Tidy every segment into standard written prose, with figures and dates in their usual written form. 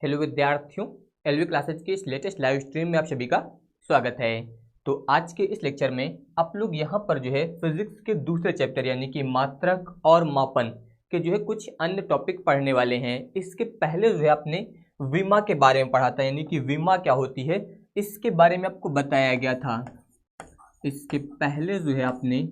Hello विद्यार्थियों, LV classes के इस लेटेस्ट लाइव स्ट्रीम में आप सभी का स्वागत है। तो आज के इस लेक्चर में आप लोग यहाँ पर जो है फिजिक्स के दूसरे चैप्टर यानी कि मात्रक और मापन के जो है कुछ अन्य टॉपिक पढ़ने वाले हैं। इसके पहले जो है आपने विमा के बारे में पढ़ा था, यानी कि विमा क्या होती है इसके बारे में आपको बताया गया था। इसके पहले जो है आपने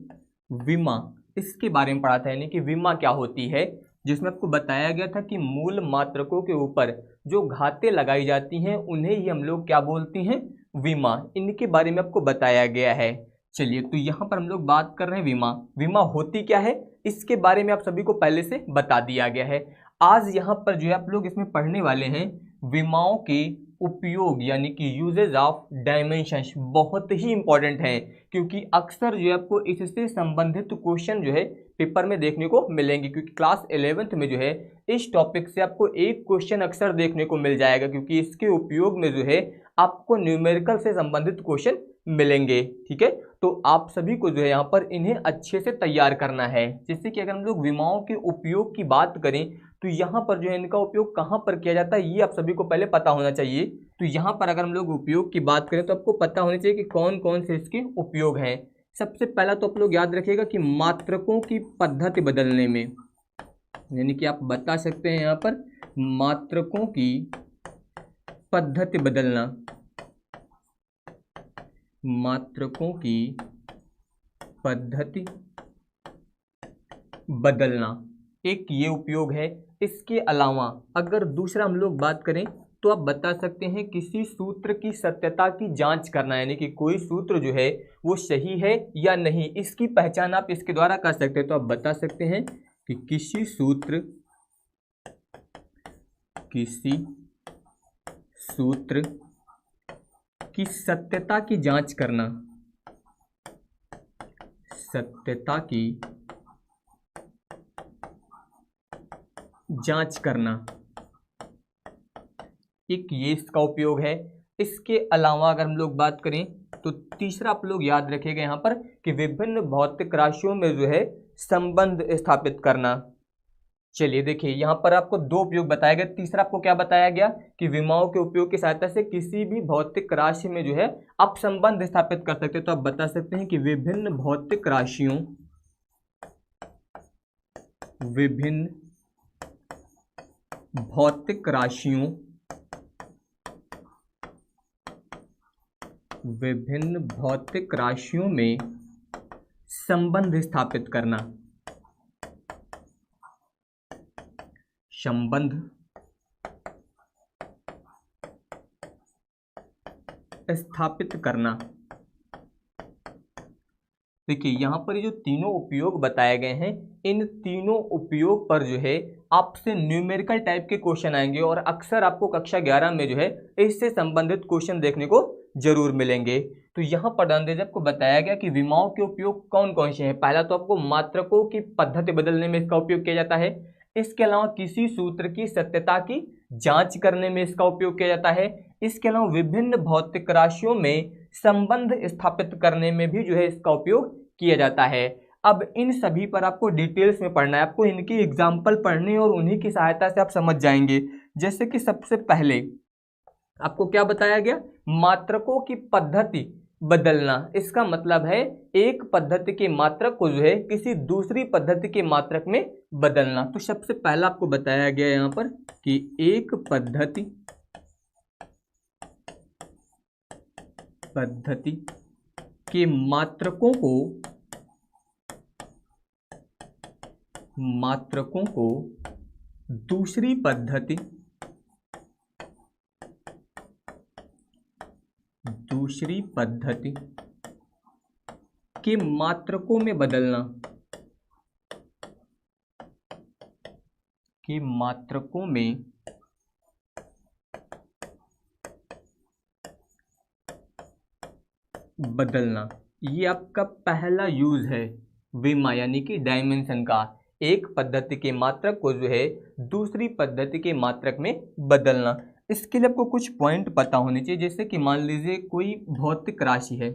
विमा इसके बारे में पढ़ा था, यानी कि विमा क्या होती है, जिसमें आपको बताया गया था कि मूल मात्रकों के ऊपर जो घातें लगाई जाती हैं उन्हें ही हम लोग क्या बोलते हैं, विमा। इनके बारे में आपको बताया गया है। चलिए, तो यहाँ पर हम लोग बात कर रहे हैं विमा। विमा होती क्या है इसके बारे में आप सभी को पहले से बता दिया गया है। आज यहाँ पर जो है आप लोग इसमें पढ़ने वाले हैं विमाओं के उपयोग यानी कि यूजेज ऑफ डायमेंशंस। बहुत ही इंपॉर्टेंट है क्योंकि अक्सर जो है आपको इससे संबंधित क्वेश्चन जो है पेपर में देखने को मिलेंगे, क्योंकि क्लास 11th में जो है इस टॉपिक से आपको एक क्वेश्चन अक्सर देखने को मिल जाएगा, क्योंकि इसके उपयोग में जो है आपको न्यूमेरिकल से संबंधित क्वेश्चन मिलेंगे। ठीक है, तो आप सभी को जो है यहाँ पर इन्हें अच्छे से तैयार करना है। जैसे कि अगर हम लोग विमाओं के उपयोग की बात करें तो यहाँ पर जो है इनका उपयोग कहाँ पर किया जाता है ये आप सभी को पहले पता होना चाहिए। तो यहाँ पर अगर हम लोग उपयोग की बात करें तो आपको पता होना चाहिए कि कौन कौन से इसके उपयोग हैं। सबसे पहला तो आप लोग याद रखिएगा कि मात्रकों की पद्धति बदलने में, यानी कि आप बता सकते हैं यहाँ पर मात्रकों की पद्धति बदलना, मात्रकों की पद्धति बदलना एक ये उपयोग है। इसके अलावा अगर दूसरा हम लोग बात करें तो आप बता सकते हैं किसी सूत्र की सत्यता की जांच करना, यानी कि कोई सूत्र जो है वो सही है या नहीं, इसकी पहचान आप इसके द्वारा कर सकते हैं। तो आप बता सकते हैं कि किसी सूत्र की सत्यता की जांच करना, सत्यता की जांच करना एक ये इसका उपयोग है। इसके अलावा अगर हम लोग बात करें तो तीसरा आप लोग याद रखिएगा यहाँ पर कि विभिन्न भौतिक राशियों में जो है संबंध स्थापित करना। चलिए देखिए, यहाँ पर आपको दो उपयोग बताया गया। तीसरा आपको क्या बताया गया कि विमाओं के उपयोग की सहायता से किसी भी भौतिक राशि में जो है आप संबंध स्थापित कर सकते हैं। तो आप बता सकते हैं कि विभिन्न भौतिक राशियों में संबंध स्थापित करना, संबंध स्थापित करना। देखिए यहाँ पर जो तीनों उपयोग बताए गए हैं, इन तीनों उपयोग पर जो है आपसे न्यूमेरिकल टाइप के क्वेश्चन आएंगे और अक्सर आपको कक्षा 11 में जो है इससे संबंधित क्वेश्चन देखने को जरूर मिलेंगे। तो यहाँ पर ध्यान दीजिए, आपको बताया गया कि विमाओं के उपयोग कौन कौन से हैं। पहला तो आपको मात्रकों की पद्धति बदलने में इसका उपयोग किया जाता है। इसके अलावा किसी सूत्र की सत्यता की जांच करने में इसका उपयोग किया जाता है। इसके अलावा विभिन्न भौतिक राशियों में संबंध स्थापित करने में भी जो है इसका उपयोग किया जाता है। अब इन सभी पर आपको डिटेल्स में पढ़ना है, आपको इनकी एग्जाम्पल पढ़ने और उन्हीं की सहायता से आप समझ जाएंगे। जैसे कि सबसे पहले आपको क्या बताया गया, मात्रकों की पद्धति बदलना। इसका मतलब है एक पद्धति के मात्रक को जो है किसी दूसरी पद्धति के मात्रक में बदलना। तो सबसे पहला आपको बताया गया यहाँ पर कि एक पद्धति के मात्रकों को दूसरी पद्धति के मात्रकों में बदलना, के मात्रकों में बदलना। ये आपका पहला यूज है विमा यानी कि डायमेंशन का। एक पद्धति के मात्रक को जो है दूसरी पद्धति के मात्रक में बदलना। इसके लिए आपको कुछ पॉइंट पता होने चाहिए। जैसे कि मान लीजिए कोई भौतिक राशि है,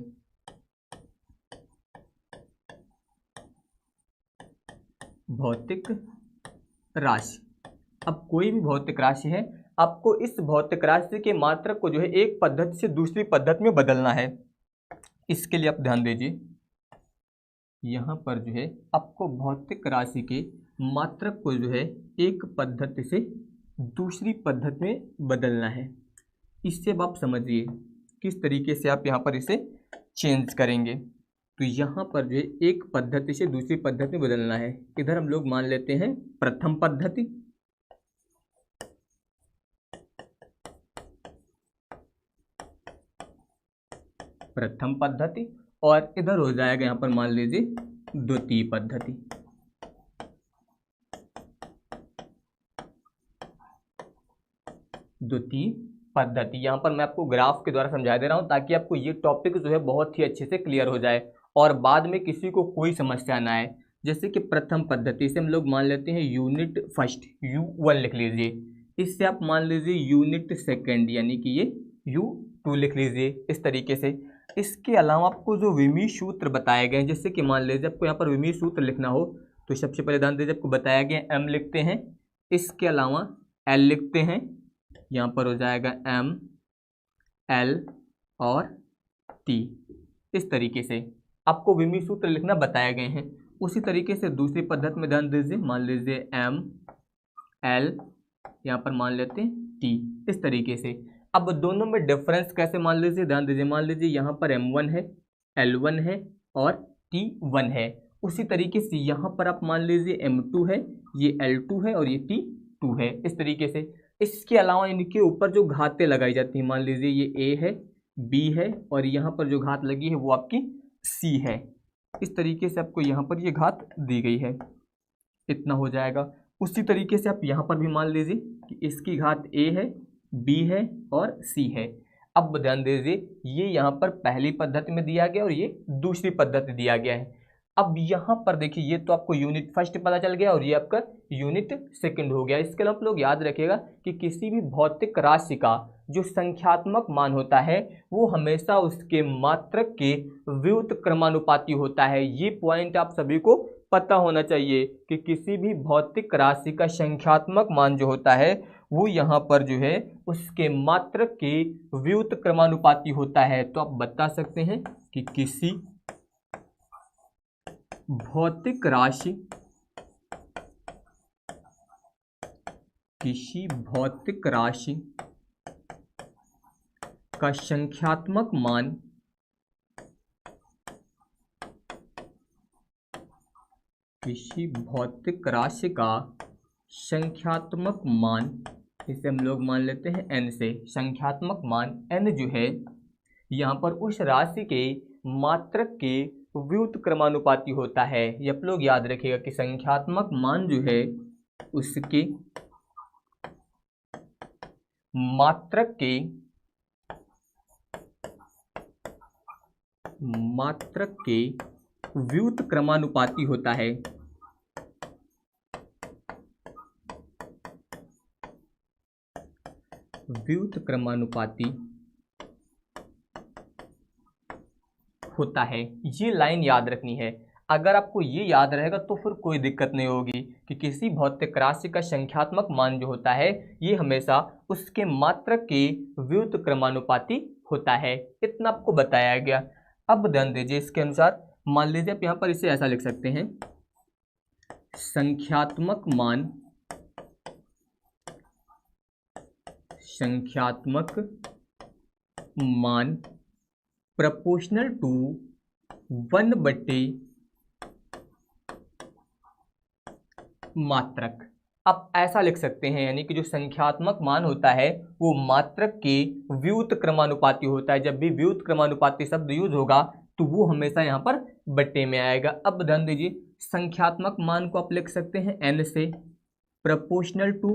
भौतिक राशि। अब कोई भी भौतिक राशि है, आपको इस भौतिक राशि के मात्रक को जो है एक पद्धति से दूसरी पद्धति में बदलना है। इसके लिए आप ध्यान दीजिए, यहाँ पर जो है आपको भौतिक राशि के मात्रक को जो है एक पद्धति से दूसरी पद्धति में बदलना है। इससे अब आप समझिए किस तरीके से आप यहाँ पर इसे चेंज करेंगे। तो यहाँ पर जो है एक पद्धति से दूसरी पद्धति में बदलना है। इधर हम लोग मान लेते हैं प्रथम पद्धति, और इधर हो जाएगा यहाँ पर मान लीजिए द्वितीय पद्धति। यहाँ पर मैं आपको ग्राफ के द्वारा समझा दे रहा हूँ ताकि आपको ये टॉपिक जो है बहुत ही अच्छे से क्लियर हो जाए और बाद में किसी को कोई समस्या ना आए। जैसे कि प्रथम पद्धति से हम लोग मान लेते हैं यूनिट फर्स्ट, U1 लिख लीजिए। इससे आप मान लीजिए यूनिट सेकेंड यानी कि ये U2 लिख लीजिए इस तरीके से। इसके अलावा आपको जो विमीय सूत्र बताए गए हैं, जैसे कि मान लीजिए आपको यहाँ पर विमीय सूत्र लिखना हो तो सबसे पहले ध्यान दीजिए, आपको बताया गया M लिखते हैं, इसके अलावा L लिखते हैं, यहाँ पर हो जाएगा M, L और T। इस तरीके से आपको विमीय सूत्र लिखना बताए गए हैं। उसी तरीके से दूसरी पद्धति में ध्यान दीजिए, मान लीजिए M, L, यहाँ पर मान लेते हैं T। इस तरीके से अब दोनों में डिफरेंस कैसे मान लीजिए, ध्यान दीजिए, मान लीजिए यहाँ पर M1 है, L1 है और T1 है। उसी तरीके से यहाँ पर आप मान लीजिए M2 है, ये L2 है और ये T2 है। इस तरीके से इसके अलावा इनके ऊपर जो घातें लगाई जाती हैं, मान लीजिए ये A है, B है और यहाँ पर जो घात लगी है वो आपकी C है। इस तरीके से आपको यहाँ पर ये घात दी गई है, इतना हो जाएगा। उसी तरीके से आप यहाँ पर भी मान लीजिए कि इसकी घात A है, B है और C है। अब ध्यान दीजिए, ये यहाँ पर पहली पद्धति में दिया गया और ये दूसरी पद्धति दिया गया है। अब यहाँ पर देखिए, ये तो आपको यूनिट फर्स्ट पता चल गया और ये आपका यूनिट सेकंड हो गया। इसके लिए आप लोग याद रखिएगा कि किसी भी भौतिक राशि का जो संख्यात्मक मान होता है वो हमेशा उसके मात्रक के व्युत्क्रमानुपाती क्रमानुपाती होता है। ये पॉइंट आप सभी को पता होना चाहिए कि किसी भी भौतिक राशि का संख्यात्मक मान जो होता है वो यहाँ पर जो है उसके मात्रक के व्युत्क्रमानुपाती क्रमानुपाती होता है। तो आप बता सकते हैं कि किसी भौतिक राशि का संख्यात्मक मान इसे हम लोग मान लेते हैं n से। संख्यात्मक मान n जो है यहाँ पर उस राशि के मात्रक के व्युत्क्रमानुपाती क्रमानुपाती होता है। ये आप लोग याद रखिएगा कि संख्यात्मक मान जो है उसके मात्रक के व्युत्क्रमानुपाती क्रमानुपाती होता है। व्युत्क्रमानुपाती क्रमानुपाती होता है। ये लाइन याद रखनी है। अगर आपको ये याद रहेगा तो फिर कोई दिक्कत नहीं होगी कि किसी भौतिक राशि का संख्यात्मक मान जो होता है ये हमेशा उसके मात्रक के व्युत्क्रमानुपाती क्रमानुपाती होता है। इतना आपको बताया गया। अब ध्यान दीजिए, इसके अनुसार मान लीजिए आप यहाँ पर इसे ऐसा लिख सकते हैं, संख्यात्मक मान प्रोपोर्शनल टू 1/, मात्रक। आप ऐसा लिख सकते हैं, यानी कि जो संख्यात्मक मान होता है वो मात्रक के व्युत्क्रमानुपाती क्रमानुपाती होता है। जब भी व्युत्क्रमानुपाती क्रमानुपाती शब्द यूज होगा तो वो हमेशा यहाँ पर बट्टे में आएगा। अब ध्यान दीजिए, संख्यात्मक मान को आप लिख सकते हैं n से, प्रोपोर्शनल टू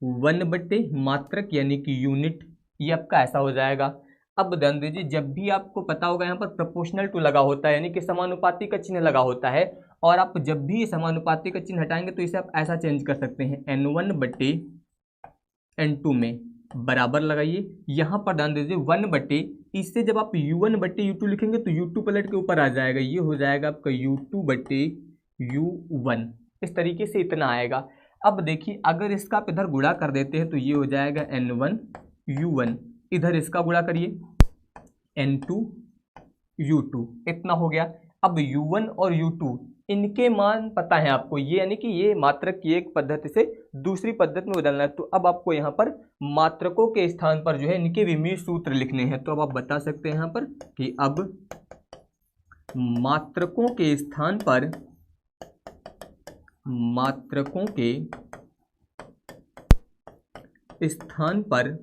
1/, मात्रक यानी कि यूनिट, ये आपका ऐसा हो जाएगा। अब ध्यान दीजिए, जब भी आपको पता होगा यहाँ पर प्रोपोर्शनल टू लगा होता है यानी कि समानुपाती का चिन्ह लगा होता है, और आप जब भी समानुपाती का चिन्ह हटाएंगे तो इसे आप ऐसा चेंज कर सकते हैं, n1/n2 में बराबर लगाइए। यहाँ पर ध्यान दीजिए 1/, इससे जब आप u1/u2 लिखेंगे तो u2 पलट के ऊपर आ जाएगा, ये हो जाएगा आपका u2/u1। इस तरीके से इतना आएगा। अब देखिए अगर इसका आप इधर गुणा कर देते हैं तो ये हो जाएगा N1 U1, इधर इसका गुणा करिए N2 U2, इतना हो गया। अब U1 और U2 इनके मान पता है आपको, ये यानी कि ये मात्रक की एक पद्धति से दूसरी पद्धति में बदलना है। तो अब आपको यहाँ पर मात्रकों के स्थान पर जो है इनके विमीय सूत्र लिखने हैं। तो अब आप बता सकते हैं यहाँ पर कि अब मात्रकों के स्थान पर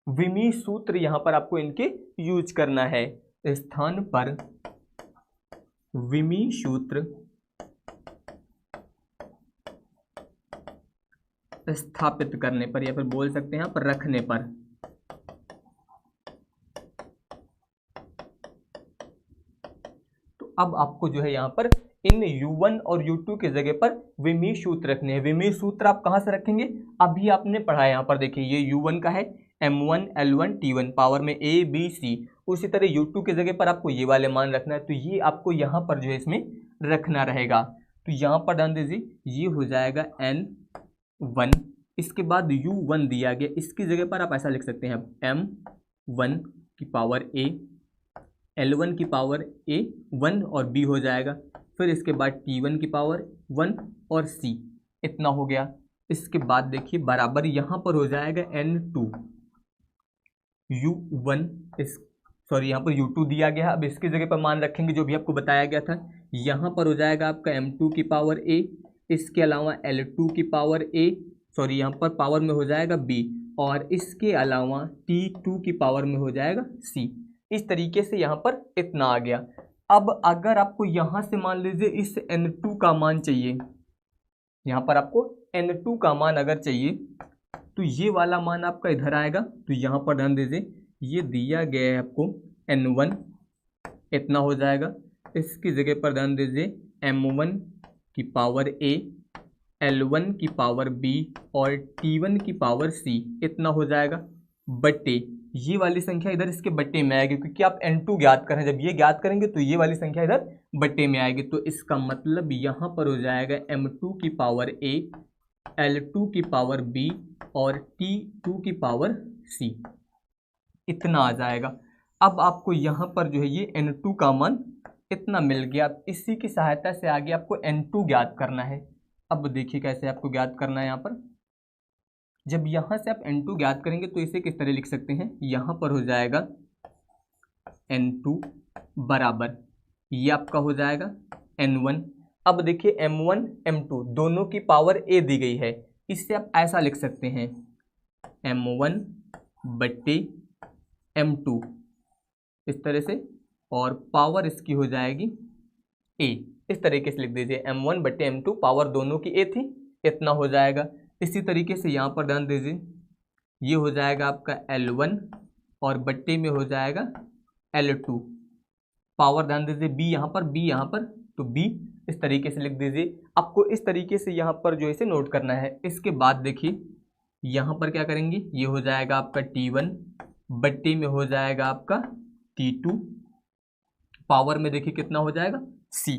विमीय सूत्र यहाँ पर आपको इनके यूज करना है। स्थान पर विमीय सूत्र स्थापित करने पर या फिर बोल सकते हैं यहाँ पर रखने पर। तो अब आपको जो है यहाँ पर इन U1 और U2 के जगह पर विमीय सूत्र रखने हैं। विमीय सूत्र आप कहाँ से रखेंगे, अभी आपने पढ़ा है। यहाँ पर देखिए ये U1 का है M1 L1 T1 पावर में A B C, उसी तरह U2 के जगह पर आपको ये वाले मान रखना है। तो ये आपको यहाँ पर जो है इसमें रखना रहेगा। तो यहाँ पर ध्यान दीजिए ये हो जाएगा N1, इसके बाद U1 दिया गया, इसकी जगह पर आप ऐसा लिख सकते हैं M1 की पावर A, L1 की पावर A 1 और B हो जाएगा, फिर इसके बाद T1 की पावर 1 और C, इतना हो गया। इसके बाद देखिए बराबर यहाँ पर हो जाएगा N2 U1, यहाँ पर U2 दिया गया। अब इसकी जगह पर मान रखेंगे जो भी आपको बताया गया था। यहाँ पर हो जाएगा आपका M2 की पावर A, इसके अलावा L2 की पावर A, यहाँ पर पावर में हो जाएगा B, और इसके अलावा T2 की पावर में हो जाएगा C। इस तरीके से यहाँ पर इतना आ गया। अब अगर आपको यहाँ से मान लीजिए इस N2 का मान चाहिए, यहाँ पर आपको N2 का मान अगर चाहिए तो ये वाला मान आपका इधर आएगा। तो यहाँ पर ध्यान दीजिए ये दिया गया है आपको N1, इतना हो जाएगा। इसकी जगह पर ध्यान दीजिए M1 की पावर A, L1 की पावर B और T1 की पावर C, इतना हो जाएगा बट्टे ये वाली संख्या इधर इसके बट्टे में आएगी, क्योंकि आप N2 ज्ञात करें, जब ये ज्ञात करेंगे तो ये वाली संख्या इधर बट्टे में आएगी। तो इसका मतलब यहाँ पर हो जाएगा M2 की पावर A, L2 की पावर B और T2 की पावर C, इतना आ जाएगा। अब आपको यहाँ पर जो है ये N2 का मान इतना मिल गया। इसी की सहायता से आगे आपको N2 ज्ञात करना है। अब देखिए कैसे आपको ज्ञात करना है। यहाँ पर जब यहाँ से आप N2 ज्ञात करेंगे तो इसे किस तरह लिख सकते हैं, यहाँ पर हो जाएगा N2 बराबर ये आपका हो जाएगा N1। अब देखिए M1 M2 दोनों की पावर A दी गई है, इससे आप ऐसा लिख सकते हैं M1 बट्टे M2 इस तरह से, और पावर इसकी हो जाएगी A, इस तरीके से लिख दीजिए M1 बट्टे M2, पावर दोनों की A थी, इतना हो जाएगा। इसी तरीके से यहाँ पर ध्यान दीजिए ये हो जाएगा आपका L1 और बट्टे में हो जाएगा L2, पावर ध्यान दीजिए B यहाँ पर B यहाँ पर, तो B इस तरीके से लिख दीजिए। आपको इस तरीके से यहाँ पर जो इसे नोट करना है। इसके बाद देखिए यहाँ पर क्या करेंगे, ये हो जाएगा आपका T1 बट्टे में हो जाएगा आपका T2, पावर में देखिए कितना हो जाएगा C,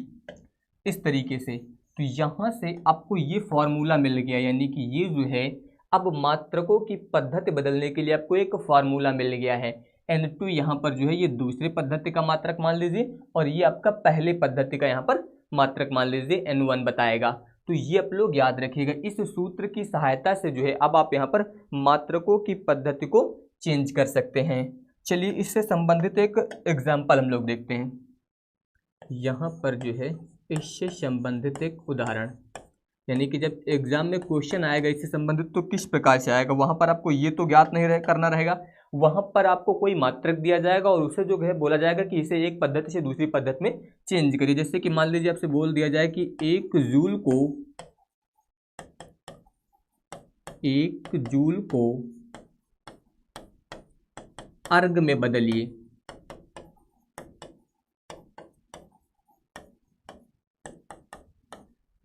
इस तरीके से। तो यहाँ से आपको ये फॉर्मूला मिल गया, यानी कि ये जो है अब मात्रकों की पद्धति बदलने के लिए आपको एक फॉर्मूला मिल गया है। N2 यहाँ पर जो है ये दूसरी पद्धति का मात्रक मान लीजिए, और ये आपका पहले पद्धति का यहाँ पर मात्रक मान लीजिए N1 बताएगा। तो ये आप लोग याद रखिएगा। इस सूत्र की सहायता से जो है अब आप यहाँ पर मात्रकों की पद्धति को चेंज कर सकते हैं। चलिए इससे संबंधित एक एग्जाम्पल हम लोग देखते हैं। यहाँ पर जो है इससे संबंधित एक उदाहरण, यानी कि जब एग्जाम में क्वेश्चन आएगा इससे संबंधित तो किस प्रकार से आएगा, वहाँ पर आपको ये तो ज्ञात नहीं करना रहेगा, वहाँ पर आपको कोई मात्रक दिया जाएगा और उसे जो है बोला जाएगा कि इसे एक पद्धति से दूसरी पद्धति में चेंज करिए। जैसे कि मान लीजिए आपसे बोल दिया जाए कि 1 जूल को अर्ग में बदलिए।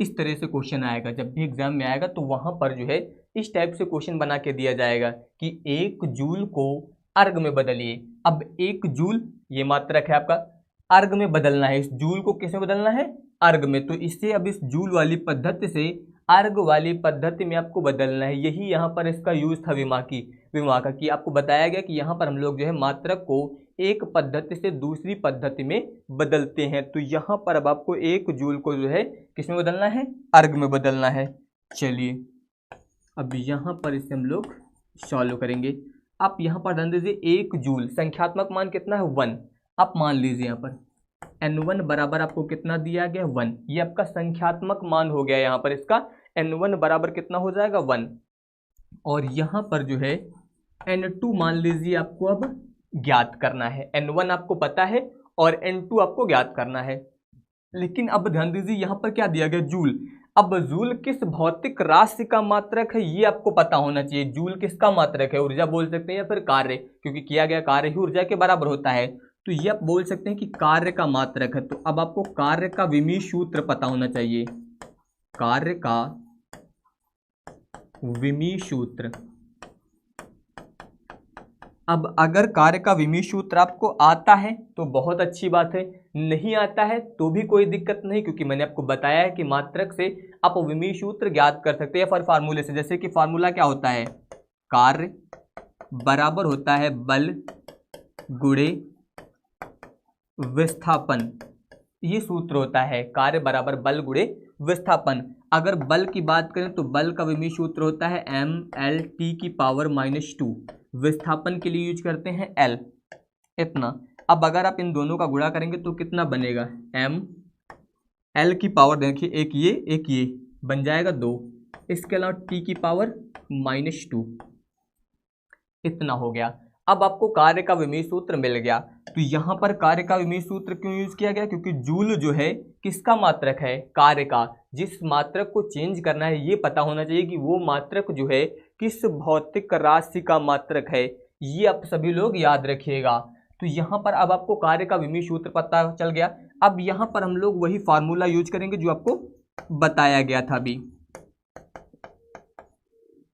इस तरह से क्वेश्चन आएगा, जब भी एग्जाम में आएगा तो वहां पर जो है इस टाइप से क्वेश्चन बना के दिया जाएगा कि 1 जूल को अर्ग में बदलिए। अब 1 जूल ये मात्रक है आपका, अर्ग में बदलना है, इस जूल को किस में बदलना है, अर्ग में। तो इससे अब इस जूल वाली पद्धति से अर्ग वाली पद्धति में आपको बदलना है। यही यहाँ पर इसका यूज था विमा का कि आपको बताया गया कि यहाँ पर हम लोग जो है मात्रक को एक पद्धति से दूसरी पद्धति में बदलते हैं। तो यहाँ पर अब आपको 1 जूल को जो है किस में बदलना है, अर्ग में बदलना है। चलिए अब यहाँ पर इसे हम लोग सॉल्व करेंगे। आप यहाँ पर ध्यान दीजिए 1 जूल संख्यात्मक मान कितना है 1। आप मान लीजिए यहाँ पर N1 बराबर आपको कितना दिया गया 1। ये आपका संख्यात्मक मान हो गया यहाँ पर इसका। N1 बराबर कितना हो जाएगा 1। और यहाँ पर जो है N2 मान लीजिए आपको अब ज्ञात करना है। N1 आपको पता है और N2 आपको ज्ञात करना है। लेकिन अब ध्यान दीजिए यहाँ पर क्या दिया गया जूल। अब जूल किस भौतिक राशि का मात्रक है ये आपको पता होना चाहिए। जूल किसका मात्रक है, ऊर्जा बोल सकते हैं या फिर कार्य, क्योंकि किया गया कार्य ही ऊर्जा के बराबर होता है। तो ये आप बोल सकते हैं कि कार्य का मात्रक है। तो अब आपको कार्य का विमीय सूत्र पता होना चाहिए। कार्य का विमीय सूत्र। अब अगर कार्य का विमीय सूत्र आपको आता है तो बहुत अच्छी बात है, नहीं आता है तो भी कोई दिक्कत नहीं, क्योंकि मैंने आपको बताया है कि मात्रक से आप विमीय सूत्र ज्ञात कर सकते हैं फिर फार्मूले से। जैसे कि फार्मूला क्या होता है, कार्य बराबर होता है बल गुणे विस्थापन। ये सूत्र होता है कार्य बराबर बल गुणे विस्थापन। अगर बल की बात करें तो बल का विमीय सूत्र होता है mLT⁻²। विस्थापन के लिए यूज करते हैं L, इतना। अब अगर आप इन दोनों का गुणा करेंगे तो कितना बनेगा, mL की पावर देखिए एक ये बन जाएगा 2, इसके अलावा T⁻², इतना हो गया। अब आपको कार्य का विमीय सूत्र मिल गया। तो यहाँ पर कार्य का विमीय सूत्र क्यों यूज किया गया, क्योंकि जूल जो है किसका मात्रक है, कार्य का। जिस मात्रक को चेंज करना है ये पता होना चाहिए कि वो मात्रक जो है किस भौतिक राशि का मात्रक है। ये आप सभी लोग याद रखिएगा। तो यहाँ पर अब आपको कार्य का विमीय सूत्र पता चल गया। अब यहाँ पर हम लोग वही फार्मूला यूज करेंगे जो आपको बताया गया था अभी।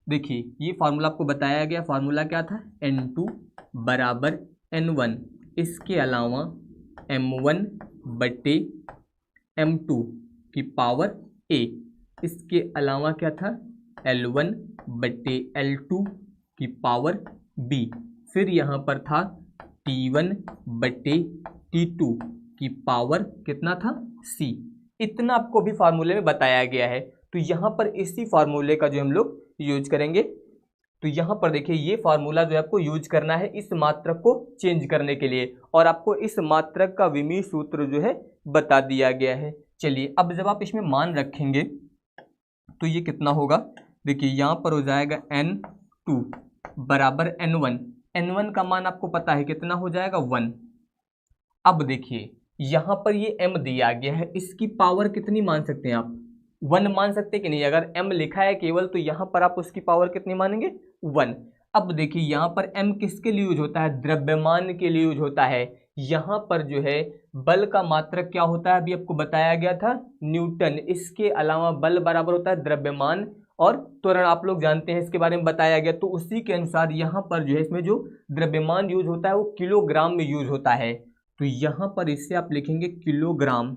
देखिए ये फार्मूला आपको बताया गया। फार्मूला क्या था, N2 बराबर N1, इसके अलावा M1/M2 की पावर A, इसके अलावा क्या था L1/L2 की पावर B, फिर यहाँ पर था T1/T2 की पावर कितना था C। इतना आपको भी फार्मूले में बताया गया है। तो यहाँ पर इसी फार्मूले का जो हम लोग यूज करेंगे। तो यहाँ पर देखिए ये फार्मूला जो है आपको यूज करना है इस मात्रक को चेंज करने के लिए, और आपको इस मात्रक का विमीय सूत्र जो है बता दिया गया है। चलिए अब जब आप इसमें मान रखेंगे तो ये कितना होगा, देखिए यहाँ पर हो जाएगा N2 बराबर N1। N1 का मान आपको पता है कितना हो जाएगा 1। अब देखिए यहाँ पर ये M दिया गया है, इसकी पावर कितनी मान सकते हैं आप, 1 मान सकते हैं कि नहीं। अगर M लिखा है केवल तो यहाँ पर आप उसकी पावर कितनी मानेंगे 1। अब देखिए यहाँ पर M किसके लिए यूज होता है, द्रव्यमान के लिए यूज होता है। यहाँ पर जो है बल का मात्रक क्या होता है अभी आपको बताया गया था न्यूटन। इसके अलावा बल बराबर होता है द्रव्यमान और त्वरण, आप लोग जानते हैं इसके बारे में बताया गया। तो उसी के अनुसार यहाँ पर जो है इसमें जो द्रव्यमान यूज होता है वो किलोग्राम में यूज होता है। तो यहाँ पर इससे आप लिखेंगे किलोग्राम।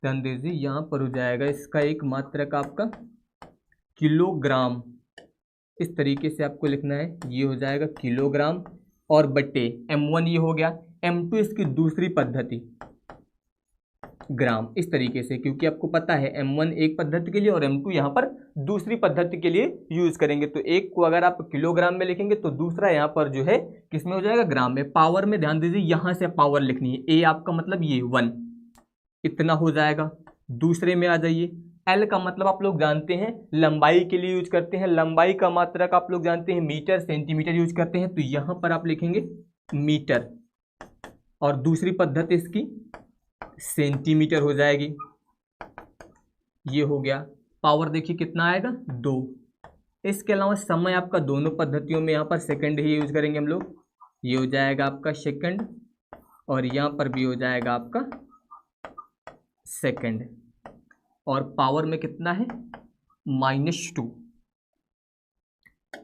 ध्यान दीजिए यहाँ पर हो जाएगा इसका एक मात्रक आपका किलोग्राम। इस तरीके से आपको लिखना है, ये हो जाएगा किलोग्राम और बट्टे M1 ये हो गया, M2 इसकी दूसरी पद्धति ग्राम, इस तरीके से। क्योंकि आपको पता है M1 एक पद्धति के लिए और M2 यहाँ पर दूसरी पद्धति के लिए यूज करेंगे। तो एक को अगर आप किलोग्राम में लिखेंगे तो दूसरा यहाँ पर जो है किसमें हो जाएगा, ग्राम में। पावर में ध्यान दीजिए यहाँ से पावर लिखनी है, A आपका मतलब ये 1, इतना हो जाएगा। दूसरे में आ जाइए, L का मतलब आप लोग जानते हैं लंबाई के लिए यूज करते हैं। लंबाई का मात्रक आप लोग जानते हैं मीटर सेंटीमीटर यूज करते हैं। तो यहाँ पर आप लिखेंगे मीटर और दूसरी पद्धति इसकी सेंटीमीटर हो जाएगी। ये हो गया। पावर देखिए कितना आएगा 2। इसके अलावा समय आपका दोनों पद्धतियों में यहाँ पर सेकंड ही यूज करेंगे हम लोग। ये हो जाएगा आपका सेकंड और यहाँ पर भी हो जाएगा आपका सेकंड। और पावर में कितना है -2।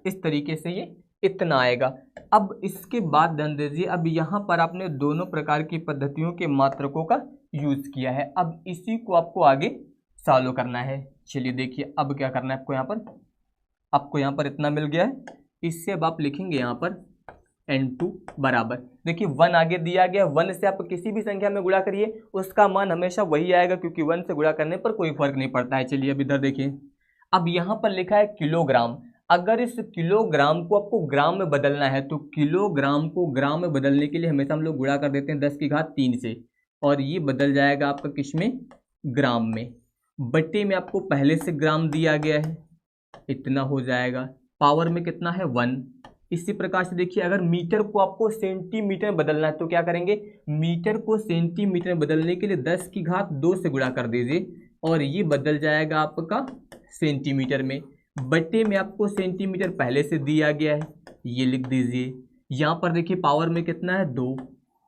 इस तरीके से ये इतना आएगा। अब इसके बाद ध्यान दीजिए, अब यहाँ पर आपने दोनों प्रकार की पद्धतियों के मात्रकों का यूज किया है। अब इसी को आपको आगे सॉल्व करना है। चलिए देखिए अब क्या करना है आपको यहाँ पर इतना मिल गया है। इससे अब आप लिखेंगे यहाँ पर n2 बराबर, देखिए 1 आगे दिया गया, 1 से आप किसी भी संख्या में गुणा करिए उसका मान हमेशा वही आएगा, क्योंकि 1 से गुणा करने पर कोई फर्क नहीं पड़ता है। चलिए अब इधर देखिए, अब यहाँ पर लिखा है किलोग्राम। अगर इस किलोग्राम को आपको ग्राम में बदलना है तो किलोग्राम को ग्राम में बदलने के लिए हमेशा हम लोग गुणा कर देते हैं 10 की घात 3 से, और ये बदल जाएगा आपका किस में, ग्राम में। बट्टे में आपको पहले से ग्राम दिया गया है, इतना हो जाएगा। पावर में कितना है 1। इसी प्रकार से देखिए अगर मीटर को आपको सेंटीमीटर में बदलना है तो क्या करेंगे, मीटर को सेंटीमीटर में बदलने के लिए 10 की घात 2 से गुणा कर दीजिए और ये बदल जाएगा आपका सेंटीमीटर में। बट्टे में आपको सेंटीमीटर पहले से दिया गया है, ये लिख दीजिए। यहाँ पर देखिए पावर में कितना है 2,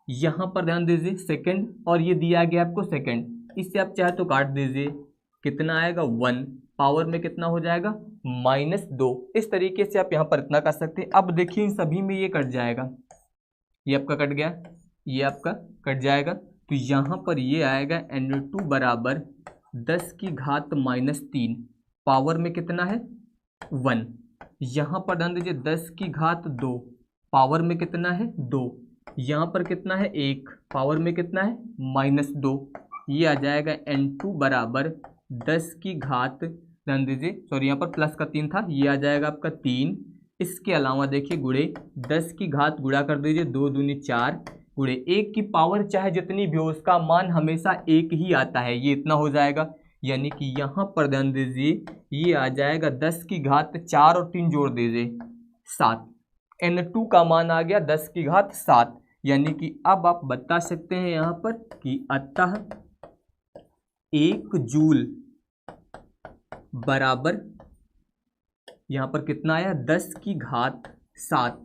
यहाँ पर ध्यान दीजिए सेकंड, और ये दिया गया आपको सेकंड, इससे आप चाहे तो काट दीजिए, कितना आएगा 1। पावर में कितना हो जाएगा -2। इस तरीके से आप यहाँ पर इतना कर सकते हैं। अब देखिए इन सभी में ये कट जाएगा, ये आपका कट गया, ये आपका कट जाएगा, तो यहाँ पर ये आएगा n2 बराबर 10 की घात -3। पावर में कितना है 1, यहाँ पर ध्यान दीजिए 10 की घात 2, पावर में कितना है 2, यहाँ पर कितना है 1, पावर में कितना है -2। ये आ जाएगा n2 बराबर 10 की घात, ध्यान दीजिए सॉरी यहाँ पर प्लस का 3 था, ये आ जाएगा आपका 3। इसके अलावा देखिए गुणे 10 की घात गुणा कर दीजिए, 2 दूनी 4, गुणे 1 की पावर चाहे जितनी भी हो उसका मान हमेशा 1 ही आता है, ये इतना हो जाएगा। यानी कि यहाँ पर ध्यान दीजिए ये आ जाएगा 10 की घात 4 और 3 जोड़ दीजिए 7। n2 का मान आ गया 10 की घात 7। यानी कि अब आप बता सकते हैं यहाँ पर कि अतः 1 जूल बराबर यहाँ पर कितना आया 10 की घात 7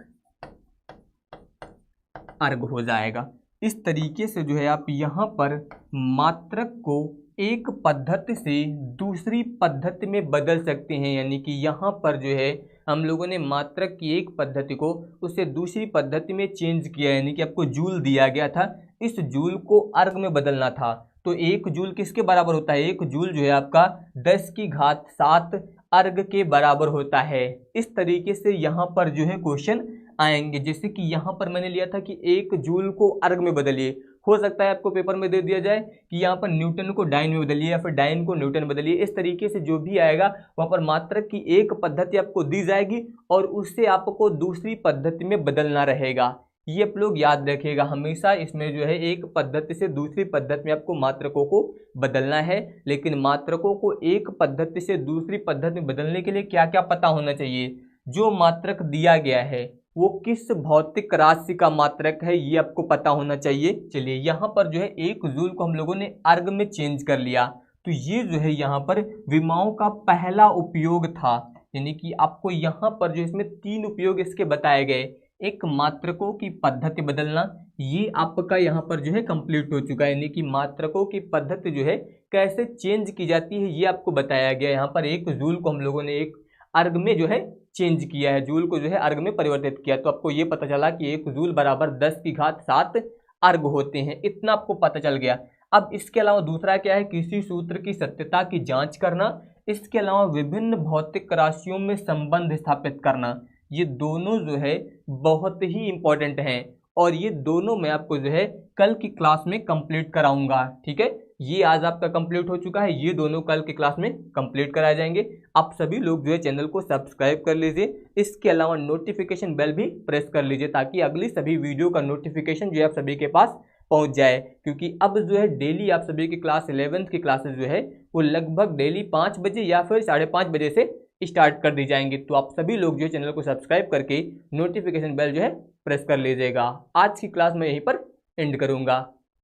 अर्ग हो जाएगा। इस तरीके से जो है आप यहाँ पर मात्रक को एक पद्धति से दूसरी पद्धति में बदल सकते हैं। यानी कि यहाँ पर जो है हम लोगों ने मात्रक की एक पद्धति को उससे दूसरी पद्धति में चेंज किया, यानी कि आपको जूल दिया गया था, इस जूल को अर्ग में बदलना था। तो 1 जूल किसके बराबर होता है, 1 जूल जो है आपका 10 की घात 7 अर्ग के बराबर होता है। इस तरीके से यहाँ पर जो है क्वेश्चन आएंगे। जैसे कि यहाँ पर मैंने लिया था कि 1 जूल को अर्ग में बदलिए, हो सकता है आपको पेपर में दे दिया जाए कि यहाँ पर न्यूटन को डाइन में बदलिए या फिर डाइन को न्यूटन बदलिए। इस तरीके से जो भी आएगा वहाँ पर मात्रक की एक पद्धति आपको दी जाएगी और उससे आपको दूसरी पद्धति में बदलना रहेगा। ये आप लोग याद रखिएगा हमेशा, इसमें जो है एक पद्धति से दूसरी पद्धति में आपको मात्रकों को बदलना है। लेकिन मात्रकों को एक पद्धति से दूसरी पद्धति में बदलने के लिए क्या क्या पता होना चाहिए, जो मात्रक दिया गया है वो किस भौतिक राशि का मात्रक है ये आपको पता होना चाहिए। चलिए यहाँ पर जो है 1 जूल को हम लोगों ने अर्ग में चेंज कर लिया, तो ये जो है यहाँ पर विमाओं का पहला उपयोग था। यानी कि आपको यहाँ पर जो इसमें 3 उपयोग इसके बताए गए, एक मात्रकों की पद्धति बदलना, ये आपका यहाँ पर जो है कंप्लीट हो चुका है। यानी कि मात्रकों की पद्धति जो है कैसे चेंज की जाती है ये आपको बताया गया। यहाँ पर 1 जूल को हम लोगों ने एक अर्ग में जो है चेंज किया है, जूल को जो है अर्ग में परिवर्तित किया। तो आपको ये पता चला कि 1 जूल बराबर 10 की घात 7 अर्ग होते हैं, इतना आपको पता चल गया। अब इसके अलावा दूसरा क्या है, किसी सूत्र की सत्यता की जांच करना, इसके अलावा विभिन्न भौतिक राशियों में संबंध स्थापित करना। ये दोनों जो है बहुत ही इंपॉर्टेंट हैं और ये दोनों मैं आपको जो है कल की क्लास में कंप्लीट कराऊंगा। ठीक है, ये आज आपका कंप्लीट हो चुका है, ये दोनों कल की क्लास में कंप्लीट कराए जाएंगे। आप सभी लोग जो है चैनल को सब्सक्राइब कर लीजिए, इसके अलावा नोटिफिकेशन बेल भी प्रेस कर लीजिए ताकि अगली सभी वीडियो का नोटिफिकेशन जो है आप सभी के पास पहुंच जाए। क्योंकि अब जो है डेली आप सभी की क्लास 11th की क्लासेस जो है वो लगभग डेली 5 बजे या फिर 5:30 बजे से स्टार्ट कर दी जाएंगी। तो आप सभी लोग जो है चैनल को सब्सक्राइब करके नोटिफिकेशन बेल जो है प्रेस कर लीजिएगा। आज की क्लास मैं यहीं पर एंड करूँगा।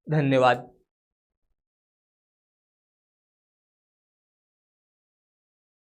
धन्यवाद।